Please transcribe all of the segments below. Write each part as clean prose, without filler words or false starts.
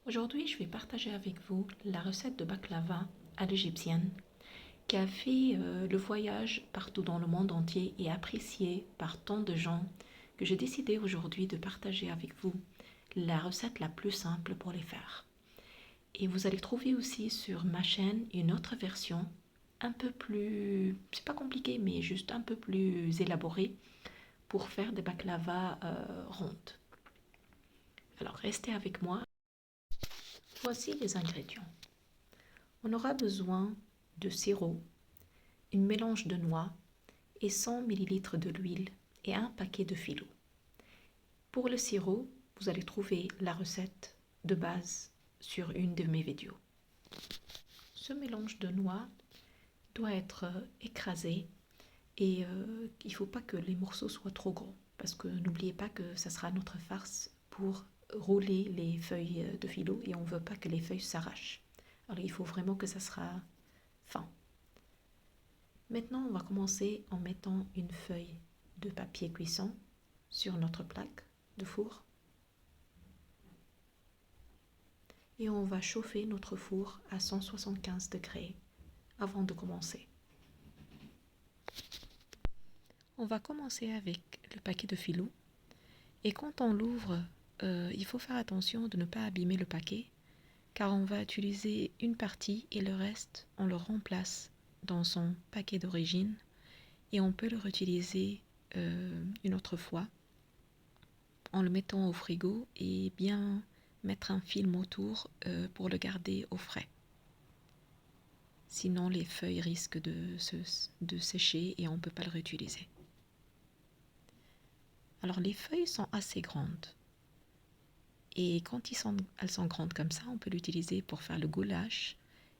Aujourd'hui, je vais partager avec vous la recette de baklava à l'égyptienne qui a fait le voyage partout dans le monde entier et apprécié par tant de gens que j'ai décidé aujourd'hui de partager avec vous la recette la plus simple pour les faire. Et vous allez trouver aussi sur ma chaîne une autre version un peu plus, c'est pas compliqué, mais juste un peu plus élaborée pour faire des baklava rondes. Alors restez avec moi. Voici les ingrédients. On aura besoin de sirop, une mélange de noix et 100 ml de l'huile et un paquet de filo. Pour le sirop, vous allez trouver la recette de base sur une de mes vidéos. Ce mélange de noix doit être écrasé et il ne faut pas que les morceaux soient trop gros parce que n'oubliez pas que ça sera notre farce pour rouler les feuilles de filo et on ne veut pas que les feuilles s'arrachent. Alors il faut vraiment que ça sera fin. Maintenant, on va commencer en mettant une feuille de papier cuisson sur notre plaque de four et on va chauffer notre four à 175 degrés avant de commencer. On va commencer avec le paquet de filo et quand on l'ouvre, il faut faire attention de ne pas abîmer le paquet car on va utiliser une partie et le reste, on le remplace dans son paquet d'origine et on peut le réutiliser une autre fois en le mettant au frigo et bien mettre un film autour pour le garder au frais. Sinon les feuilles risquent de sécher et on ne peut pas le réutiliser. Alors les feuilles sont assez grandes et quand elles sont grandes comme ça, on peut l'utiliser pour faire le goulash,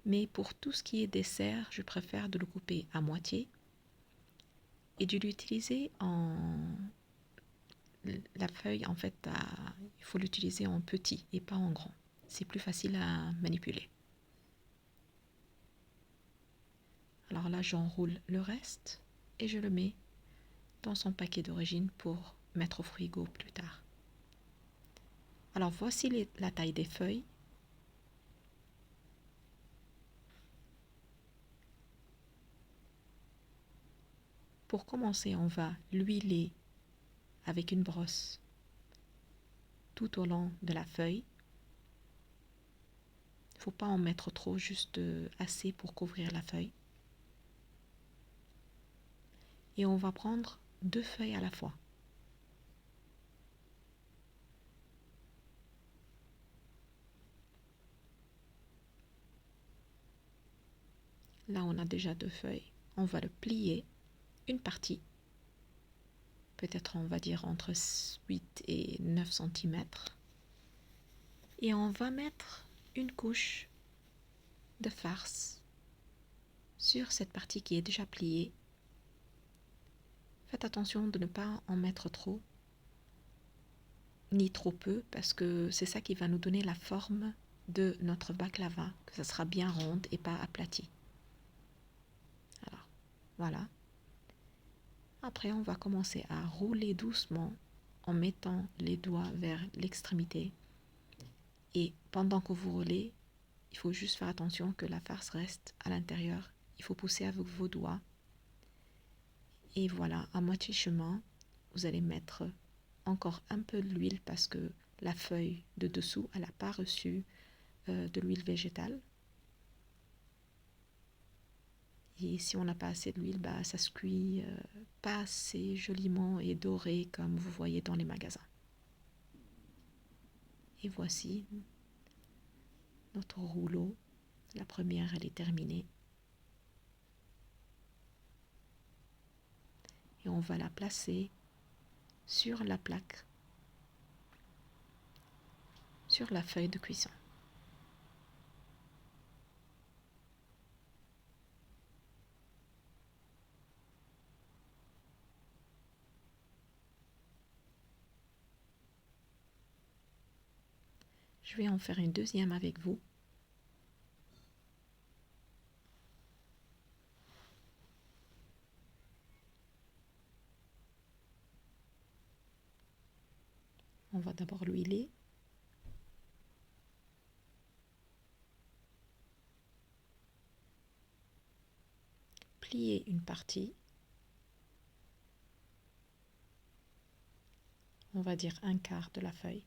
mais pour tout ce qui est dessert, je préfère de le couper à moitié et de l'utiliser la feuille, en fait, il faut l'utiliser en petit et pas en grand. C'est plus facile à manipuler. Alors là, j'enroule le reste et je le mets dans son paquet d'origine pour mettre au frigo plus tard. Alors voici la taille des feuilles. Pour commencer, on va l'huiler avec une brosse tout au long de la feuille. Il ne faut pas en mettre trop, juste assez pour couvrir la feuille. Et on va prendre 2 feuilles à la fois. Là, on a déjà 2 feuilles. On va le plier une partie, peut-être on va dire entre 8 et 9 cm. Et on va mettre une couche de farce sur cette partie qui est déjà pliée. Faites attention de ne pas en mettre trop, ni trop peu, parce que c'est ça qui va nous donner la forme de notre baklava, que ça sera bien ronde et pas aplati. Alors, voilà. Après, on va commencer à rouler doucement en mettant les doigts vers l'extrémité. Et pendant que vous roulez, il faut juste faire attention que la farce reste à l'intérieur. Il faut pousser avec vos doigts. Et voilà, à moitié chemin, vous allez mettre encore un peu de l'huile parce que la feuille de dessous, elle n'a pas reçu de l'huile végétale. Et si on n'a pas assez d'huile, ça se cuit pas assez joliment et doré comme vous voyez dans les magasins. Et voici notre rouleau. La première, elle est terminée. Et on va la placer sur la plaque, sur la feuille de cuisson. Je vais en faire une deuxième avec vous. On va d'abord l'huiler. plier une partie, on va dire un quart de la feuille.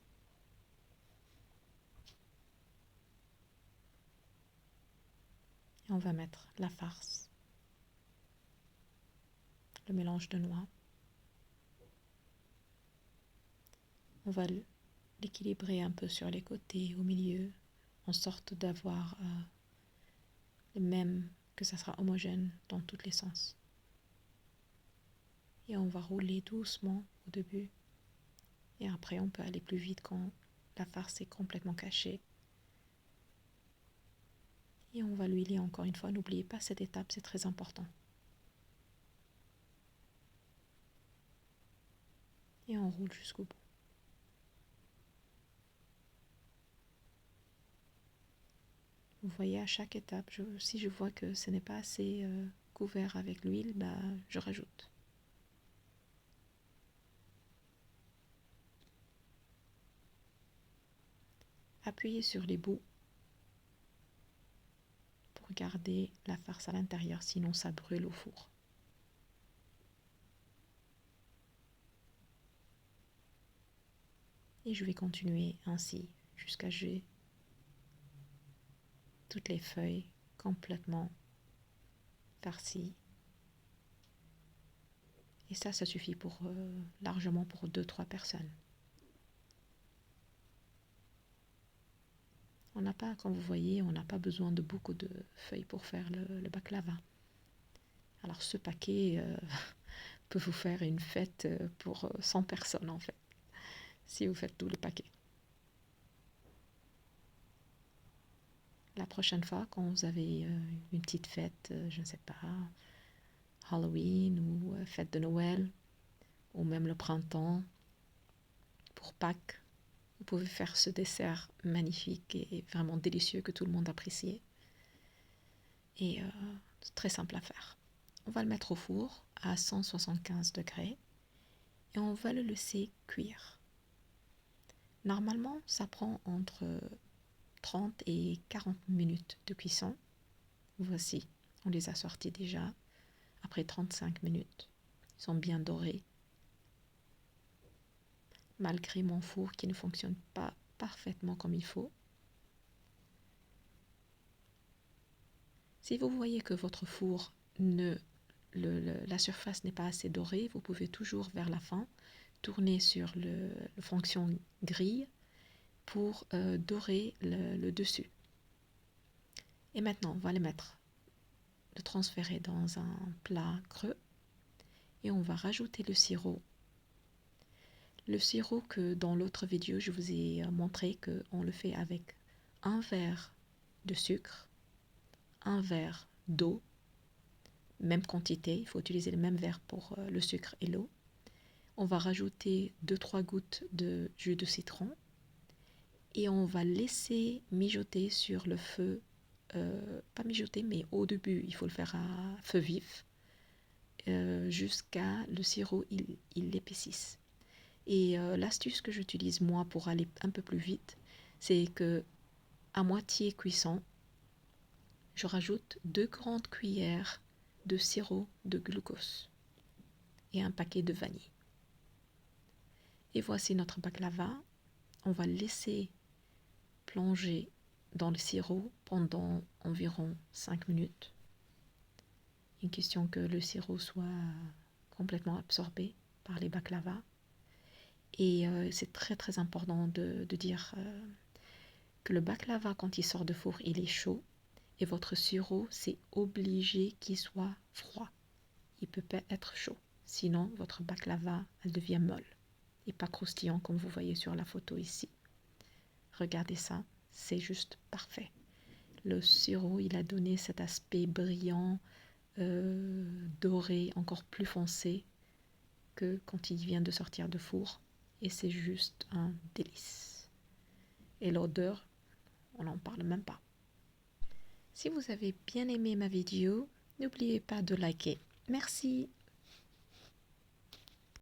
Et on va mettre la farce, le mélange de noix. On va l'équilibrer un peu sur les côtés, au milieu, en sorte d'avoir le même, que ça sera homogène dans tous les sens. Et on va rouler doucement au début. Et après, on peut aller plus vite quand la farce est complètement cachée. Et on va l'huiler encore une fois. N'oubliez pas cette étape, c'est très important. Et on roule jusqu'au bout. Vous voyez, à chaque étape, si je vois que ce n'est pas assez couvert avec l'huile, je rajoute. Appuyez sur les bouts pour garder la farce à l'intérieur, sinon ça brûle au four. Et je vais continuer ainsi jusqu'à j'ai toutes les feuilles complètement farcies. Et ça suffit pour largement pour 2-3 personnes. On n'a pas, comme vous voyez, on n'a pas besoin de beaucoup de feuilles pour faire le baklava. Alors ce paquet peut vous faire une fête pour 100 personnes en fait, si vous faites tout le paquet. La prochaine fois, quand vous avez une petite fête, je ne sais pas, Halloween ou fête de Noël, ou même le printemps, pour Pâques, vous pouvez faire ce dessert magnifique et vraiment délicieux que tout le monde apprécie. Et c'est très simple à faire. On va le mettre au four à 175 degrés et on va le laisser cuire. Normalement, ça prend entre 30 et 40 minutes de cuisson. Voici, on les a sortis déjà après 35 minutes. Ils sont bien dorés. Malgré mon four qui ne fonctionne pas parfaitement comme il faut. Si vous voyez que votre four, la surface n'est pas assez dorée, vous pouvez toujours vers la fin tourner sur la fonction grille pour dorer le dessus. Et maintenant, on va le transférer dans un plat creux et on va rajouter le sirop. Le sirop que dans l'autre vidéo, je vous ai montré qu'on le fait avec un verre de sucre, un verre d'eau, même quantité, il faut utiliser le même verre pour le sucre et l'eau. On va rajouter 2-3 gouttes de jus de citron et on va laisser mijoter sur le feu, pas mijoter mais au début il faut le faire à feu vif jusqu'à le sirop il épaississe. Et l'astuce que j'utilise moi pour aller un peu plus vite, c'est que à moitié cuisson, je rajoute 2 grandes cuillères de sirop de glucose et un paquet de vanille. Et voici notre baklava. On va laisser plonger dans le sirop pendant environ 5 minutes. Une question que le sirop soit complètement absorbé par les baklavas. Et c'est très très important de dire que le baklava, quand il sort de four, il est chaud. Et votre sirop, c'est obligé qu'il soit froid. Il ne peut pas être chaud. Sinon, votre baklava, elle devient molle. Et pas croustillant comme vous voyez sur la photo ici. Regardez ça, c'est juste parfait. Le sirop, il a donné cet aspect brillant, doré, encore plus foncé que quand il vient de sortir de four. Et c'est juste un délice. Et l'odeur, on n'en parle même pas. Si vous avez bien aimé ma vidéo, n'oubliez pas de liker. Merci.